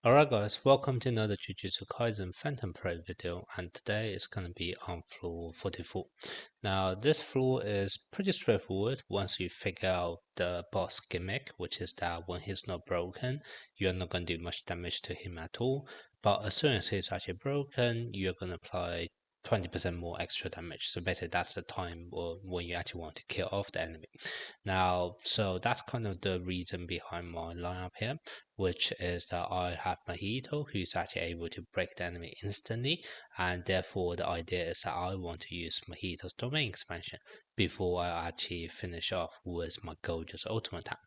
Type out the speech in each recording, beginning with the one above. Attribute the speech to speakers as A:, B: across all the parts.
A: Alright guys, welcome to another Jujutsu Kaisen Phantom Prey video, and today is going to be on floor 44. Now this floor is pretty straightforward once you figure out the boss gimmick, which is that when he's not broken, you're not going to do much damage to him at all, but as soon as he's actually broken, you're going to apply 20% more extra damage. So basically that's the time or when you actually want to kill off the enemy. Now, so that's kind of the reason behind my lineup here, which is that I have Mahito, who's actually able to break the enemy instantly, and therefore the idea is that I want to use Mahito's domain expansion before I actually finish off with my Gojo's ultimate attack.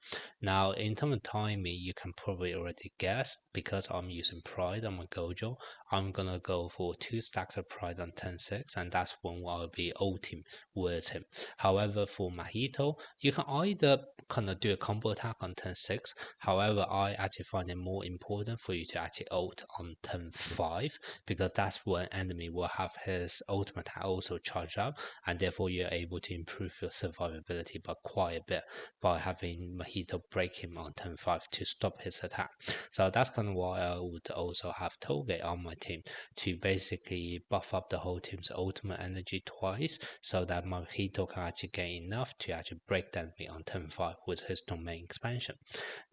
A: Now, in terms of timing, you can probably already guess, because I'm using Pride on my Gojo, I'm gonna go for 2 stacks of Pride on 10-6, and that's when I'll be ulting with him. However, for Mahito, you can either kind of do a combo attack on 10-6. However, I actually find it more important for you to actually ult on 10-5, because that's when enemy will have his ultimate attack also charged up, and therefore you're able to improve your survivability by quite a bit by having Mahito break him on 10-5 to stop his attack. So that's kind of why I would also have Toge on my team to basically buff up the whole team's ultimate energy twice, so that Mahito can actually gain enough to actually break the enemy on 10-5 with his domain expansion.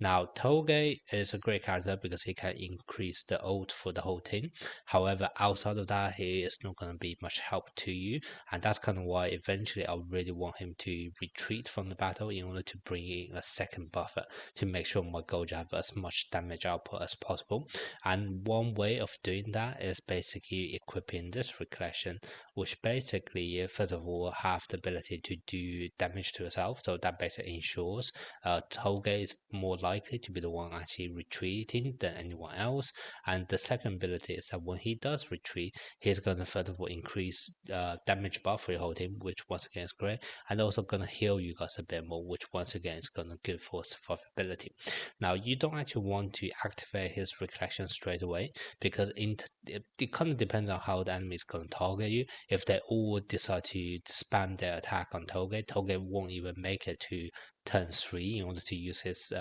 A: Now, Toge is a great character because he can increase the ult for the whole team. However, outside of that, he is not going to be much help to you, and that's kind of why eventually I really want him to retreat from the battle in order to bring in a second buffer to make sure my Gojo have as much damage output as possible. And one way of doing that is basically equipping this recollection, which basically, first of all, have the ability to do damage to yourself. So that basically ensures Toge is more likely to be the one actually retreating than anyone else. And the second ability is that when he does retreat, he's going to first of all increase damage buff for your whole team, which once again is great, and also going to heal you guys a bit more, which once again is going to give for survivability. Now, you don't actually want to activate his recollection straight away, because it kind of depends on how the enemy is going to target you. If they all decide to spam their attack on Toge, Toge won't even make it to turn 3 in order to use his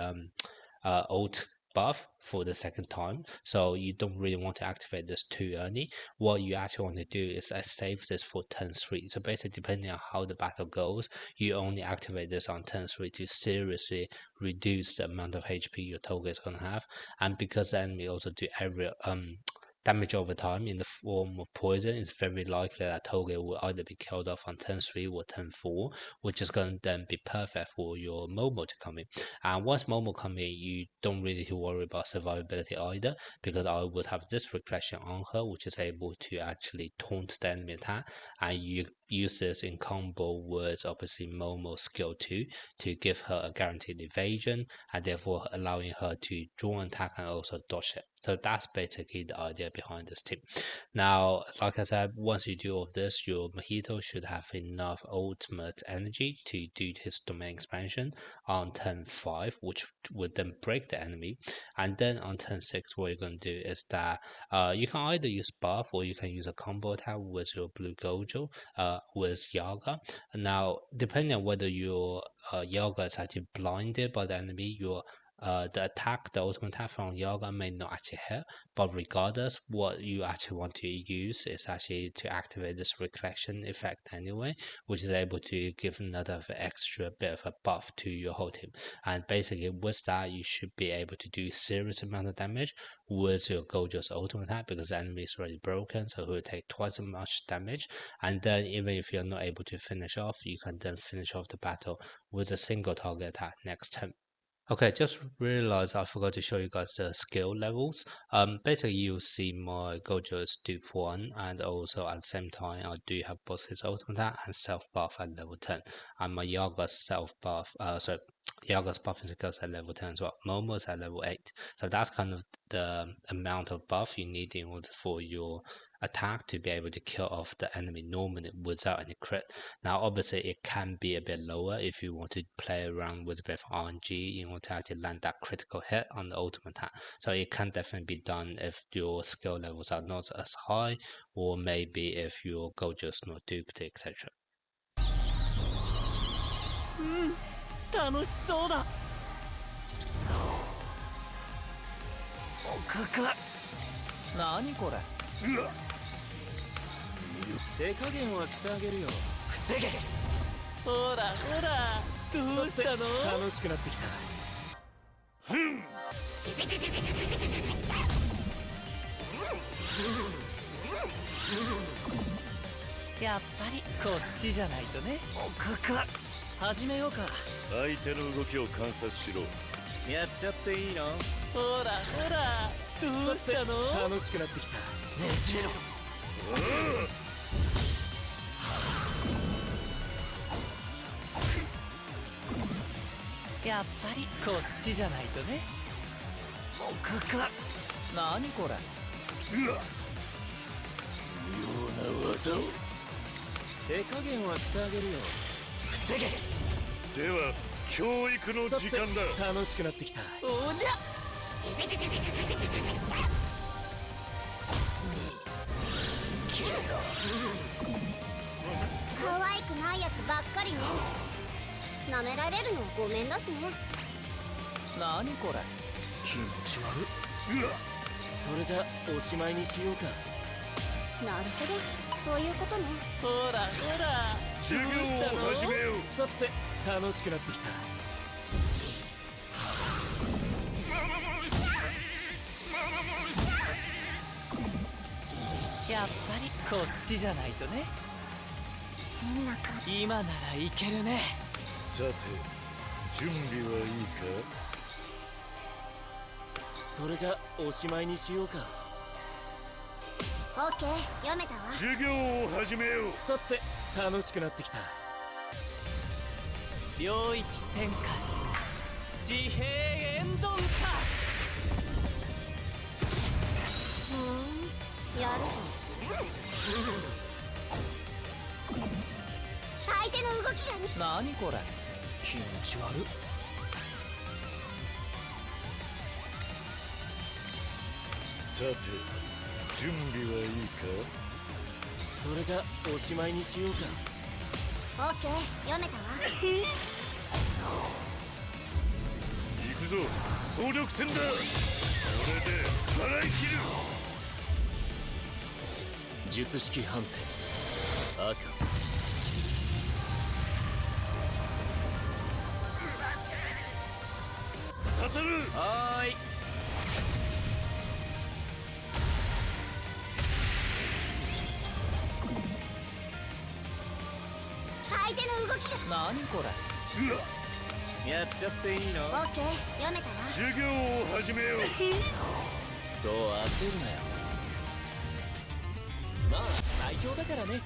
A: ult buff for the second time. So you don't really want to activate this too early. What you actually want to do is save this for turn 3. So basically, depending on how the battle goes, you only activate this on turn 3 to seriously reduce the amount of HP your Toge is going to have. And because the enemy also do every damage over time in the form of poison, it's very likely that Toge will either be killed off on turn 3 or turn 4, which is going to then be perfect for your Momo to come in. And once Momo come in, you don't really need to worry about survivability either, because I would have this reflection on her, which is able to actually taunt the enemy attack, and you use this in combo with obviously Momo skill 2 to give her a guaranteed evasion, and therefore allowing her to draw an attack and also dodge it. So that's basically the idea behind this team. Now, like I said, once you do all of this, your Mahito should have enough ultimate energy to do his domain expansion on turn 5, which would then break the enemy. And then on turn 6, what you're going to do is that you can either use buff or you can use a combo attack with your blue Gojo with Yaga. Now, depending on whether your Yaga is actually blinded by the enemy, your the ultimate attack from Yaga may not actually hit, but regardless, what you actually want to use is actually to activate this recollection effect anyway, which is able to give another extra bit of a buff to your whole team. And basically, with that, you should be able to do serious amount of damage with your Gojo's ultimate attack, because the enemy is already broken, so he will take twice as much damage. And then, even if you're not able to finish off, you can then finish off the battle with a single target attack next turn. Okay, just realized I forgot to show you guys the skill levels. Basically you'll see my Gojo's dupe 1, and also at the same time I do have both his ultimate attack and self buff at level 10, and my Yaga's self buff, Yaga's buffing skills at level 10 as well. Momo's at level 8. So that's kind of the amount of buff you need in order for your attack to be able to kill off the enemy normally without any crit. Now, obviously, it can be a bit lower if you want to play around with a bit of RNG in order to actually land that critical hit on the ultimate attack. So it can definitely be done if your skill levels are not as high, or maybe if your Gojo is not duped, etc.
B: 楽しそうだかか。何これ。手加減はしてあげるよ。防げ。ほらほら、どうしたの。楽しくなってきた。やっぱりこっちじゃないとね。始めようか。
C: 相手の動きを観察しろ。
B: やっちゃっていいの。ほらほら、どうしたの。楽しくなってきた。ねじれろ。やっぱりこっちじゃないとね。何これ。
C: 妙な技を。
B: 手加減はしてあげるよ。防げ。
C: では教育の時間だ。
B: 楽しくなってきた。おりゃ。
D: 可愛くないやつばっかりね。舐められるのごめんだしね。
B: 何これ。気持ち悪い。それじゃおしまいにしようか。
D: なるほど、そういうことね。
B: ほらほら、
C: 授業を始めよう。
B: さて楽しくなってきた。やっぱりこっちじゃないとね。
D: 変な感じ。
B: 今ならいけるね。
C: さて準備はいいか。
B: それじゃおしまいにしようか。
D: オッケー、読めたわ。
C: 授業を始めよう。
B: さて楽しくなってきた。領域展開、自閉エンドンか。
D: やるぞ。相手の動きがね。
B: 何これ。気持ち悪い。
C: さて準備はいいか。
B: それじゃおしまいにしようか。
D: オッケー、読めたわ。
C: 行くぞ総力戦だ。これで払い切る。
B: 術式判定赤。
C: 当たる。
B: はーい。
D: 相手の動きが。
B: 何これ。やっちゃっていいの。
D: オッケー、読めたわ。
C: 授業を始めよう。
B: そう焦るなよ。まあ最強だからね。